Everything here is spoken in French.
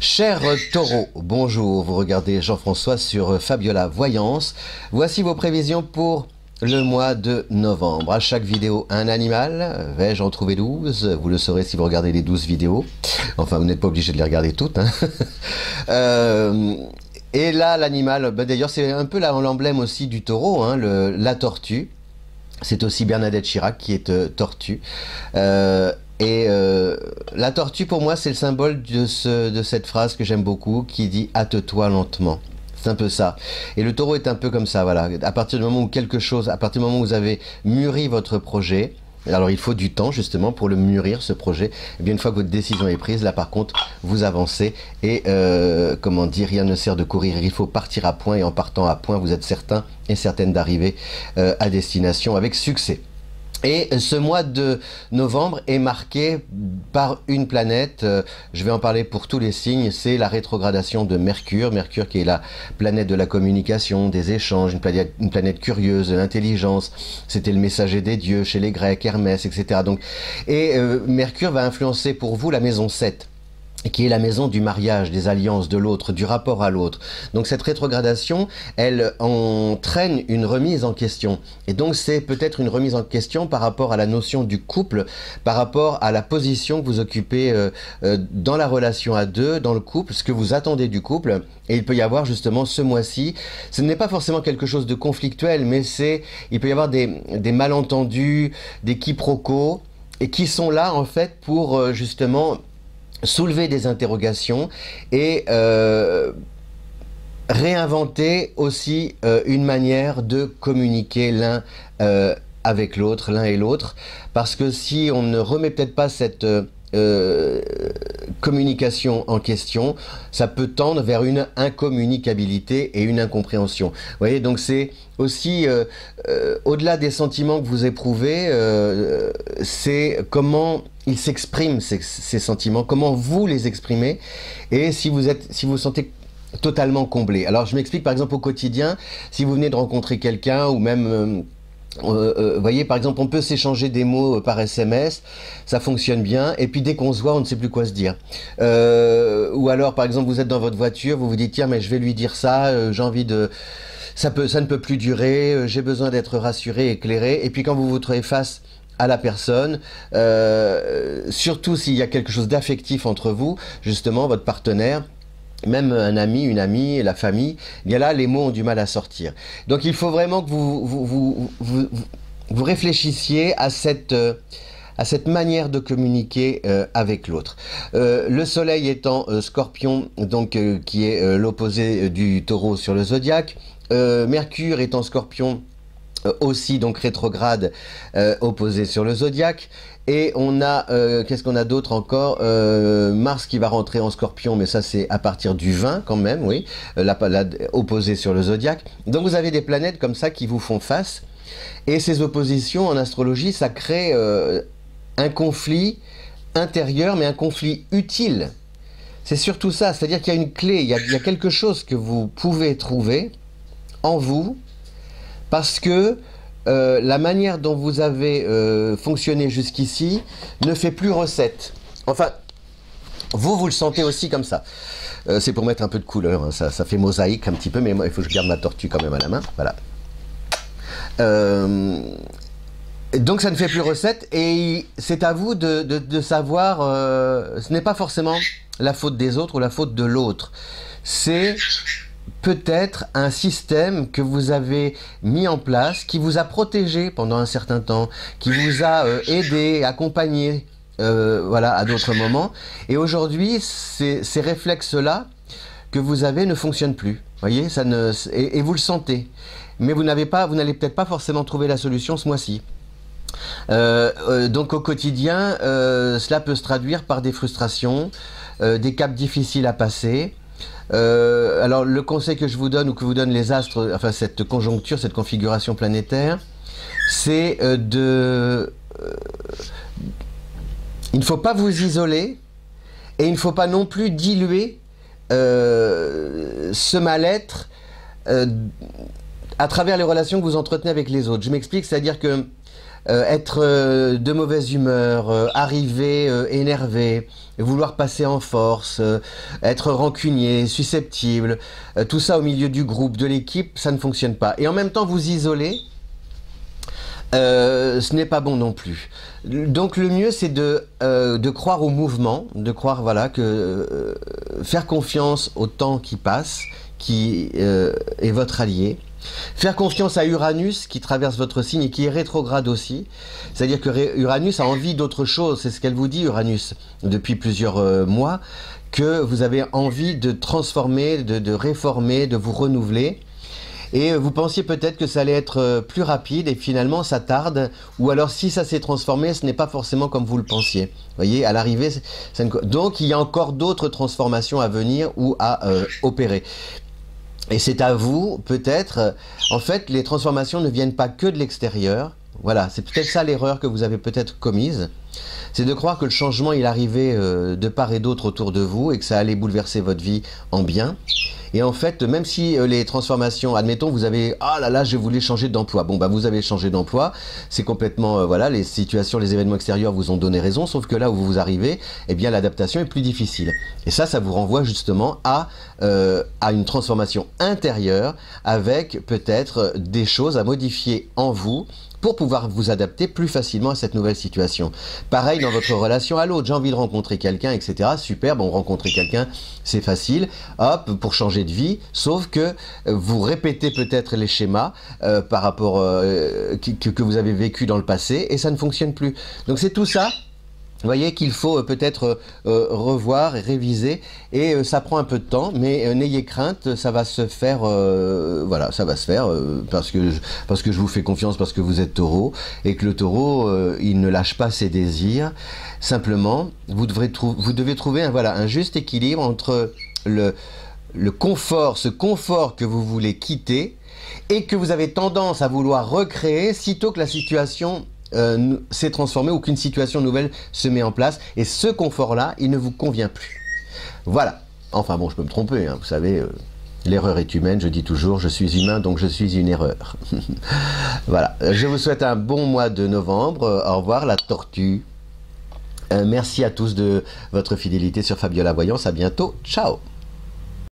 Cher taureau, bonjour, vous regardez Jean-François sur Fabiola Voyance. Voici vos prévisions pour le mois de novembre. À chaque vidéo, un animal. Vais-je en trouver 12? Vous le saurez si vous regardez les 12 vidéos. Enfin, vous n'êtes pas obligé de les regarder toutes, hein. Et là, l'animal, d'ailleurs, c'est un peu l'emblème aussi du taureau, hein, la tortue. C'est aussi Bernadette Chirac qui est tortue. La tortue, pour moi, c'est le symbole de cette phrase que j'aime beaucoup, qui dit « hâte-toi lentement ». C'est un peu ça. Et le taureau est un peu comme ça, voilà. À partir du moment où à partir du moment où vous avez mûri votre projet, alors il faut du temps justement pour le mûrir, ce projet, et bien une fois que votre décision est prise, là par contre, vous avancez et comment dire, rien ne sert de courir, il faut partir à point et en partant à point, vous êtes certain et certaine d'arriver à destination avec succès. Et ce mois de novembre est marqué par une planète, je vais en parler pour tous les signes, c'est la rétrogradation de Mercure. Mercure qui est la planète de la communication, des échanges, une planète curieuse, de l'intelligence. C'était le messager des dieux chez les Grecs, Hermès, etc. Donc, Mercure va influencer pour vous la maison 7. Qui est la maison du mariage, des alliances, de l'autre, du rapport à l'autre. Donc cette rétrogradation, elle entraîne une remise en question. Et donc c'est peut-être une remise en question par rapport à la notion du couple, par rapport à la position que vous occupez dans la relation à deux, dans le couple, ce que vous attendez du couple. Et il peut y avoir justement ce mois-ci, ce n'est pas forcément quelque chose de conflictuel, mais il peut y avoir des malentendus, des quiproquos, et qui sont là en fait pour justement soulever des interrogations et réinventer aussi une manière de communiquer l'un avec l'autre, l'un et l'autre, parce que si on ne remet peut-être pas cette communication en question, ça peut tendre vers une incommunicabilité et une incompréhension. Vous voyez, donc c'est aussi, au-delà des sentiments que vous éprouvez, c'est comment ils s'expriment, ces sentiments, comment vous les exprimez, et si vous vous sentez totalement comblé. Alors je m'explique, par exemple au quotidien, si vous venez de rencontrer quelqu'un, ou même voyez, par exemple, on peut s'échanger des mots par SMS, ça fonctionne bien, et puis dès qu'on se voit, on ne sait plus quoi se dire. Ou alors, par exemple, vous êtes dans votre voiture, vous vous dites, tiens, mais je vais lui dire ça, j'ai envie de... ça ne peut plus durer, j'ai besoin d'être rassuré, éclairé, et puis quand vous vous trouvez face à la personne, surtout s'il y a quelque chose d'affectif entre vous, justement, votre partenaire, même un ami, une amie, la famille, bien là, les mots ont du mal à sortir. Donc il faut vraiment que vous réfléchissiez à cette manière de communiquer avec l'autre. Le soleil étant scorpion, donc qui est l'opposé du taureau sur le zodiaque, Mercure étant scorpion, aussi donc rétrograde, opposé sur le zodiaque. Et on a, qu'est-ce qu'on a d'autre encore, Mars qui va rentrer en Scorpion, mais ça c'est à partir du 20 quand même, oui, opposé sur le zodiaque. Donc vous avez des planètes comme ça qui vous font face, et ces oppositions en astrologie, ça crée un conflit intérieur, mais un conflit utile. C'est surtout ça, c'est-à-dire qu'il y a une clé, il y a quelque chose que vous pouvez trouver en vous, parce que la manière dont vous avez fonctionné jusqu'ici ne fait plus recette. Enfin, vous le sentez aussi comme ça. C'est pour mettre un peu de couleur, hein. Ça fait mosaïque un petit peu, mais moi, il faut que je garde ma tortue quand même à la main. Voilà. Donc ça ne fait plus recette, et c'est à vous de savoir, ce n'est pas forcément la faute des autres ou la faute de l'autre. C'est peut-être un système que vous avez mis en place, qui vous a protégé pendant un certain temps, qui vous a aidé, accompagné, voilà, à d'autres moments. Et aujourd'hui, ces réflexes-là que vous avez ne fonctionnent plus. Voyez, et vous le sentez. Mais vous n'allez peut-être pas forcément trouver la solution ce mois-ci. Donc au quotidien, cela peut se traduire par des frustrations, des caps difficiles à passer. Alors le conseil que je vous donne, ou que vous donnent les astres, enfin cette conjoncture, cette configuration planétaire, c'est il ne faut pas vous isoler, et il ne faut pas non plus diluer ce mal-être à travers les relations que vous entretenez avec les autres. Je m'explique, c'est-à-dire que être de mauvaise humeur, arriver énervé, vouloir passer en force, être rancunier, susceptible, tout ça au milieu du groupe, de l'équipe, ça ne fonctionne pas. Et en même temps, vous isoler, ce n'est pas bon non plus. Donc le mieux c'est de croire au mouvement, de croire voilà que faire confiance au temps qui passe, qui est votre allié. Faire confiance à Uranus qui traverse votre signe et qui est rétrograde aussi. C'est-à-dire que Uranus a envie d'autre chose, c'est ce qu'elle vous dit Uranus depuis plusieurs mois, que vous avez envie de transformer, de réformer, de vous renouveler. Et vous pensiez peut-être que ça allait être plus rapide et finalement ça tarde, ou alors si ça s'est transformé, ce n'est pas forcément comme vous le pensiez. Vous voyez, à l'arrivée, donc il y a encore d'autres transformations à venir ou à opérer. Et c'est à vous, peut-être, en fait, les transformations ne viennent pas que de l'extérieur. Voilà, c'est peut-être ça l'erreur que vous avez peut-être commise. C'est de croire que le changement, il arrivait de part et d'autre autour de vous et que ça allait bouleverser votre vie en bien. Et en fait, même si les transformations, admettons, vous avez, ah là là, je voulais changer d'emploi. Bon, bah, vous avez changé d'emploi. C'est complètement, voilà, les situations, les événements extérieurs vous ont donné raison. Sauf que là où vous arrivez, eh bien, l'adaptation est plus difficile. Et ça vous renvoie justement à une transformation intérieure avec peut-être des choses à modifier en vous pour pouvoir vous adapter plus facilement à cette nouvelle situation. Pareil dans votre relation à l'autre, j'ai envie de rencontrer quelqu'un, etc. Super, bon, rencontrer quelqu'un, c'est facile, hop, pour changer de vie, sauf que vous répétez peut-être les schémas par rapport que vous avez vécu dans le passé et ça ne fonctionne plus. Donc c'est tout ça. Vous voyez qu'il faut peut-être revoir et réviser et ça prend un peu de temps, mais n'ayez crainte, ça va se faire, voilà, ça va se faire parce que je vous fais confiance, parce que vous êtes taureau et que le taureau, il ne lâche pas ses désirs. Simplement, vous devez trouver voilà, un juste équilibre entre le confort, ce confort que vous voulez quitter et que vous avez tendance à vouloir recréer sitôt que la situation s'est transformé ou qu'une situation nouvelle se met en place et ce confort-là, il ne vous convient plus. Voilà. Enfin bon, je peux me tromper, hein, vous savez, l'erreur est humaine, je dis toujours, je suis humain, donc je suis une erreur. Voilà. Je vous souhaite un bon mois de novembre. Au revoir la tortue. Merci à tous de votre fidélité sur Fabiola Voyance. À bientôt. Ciao.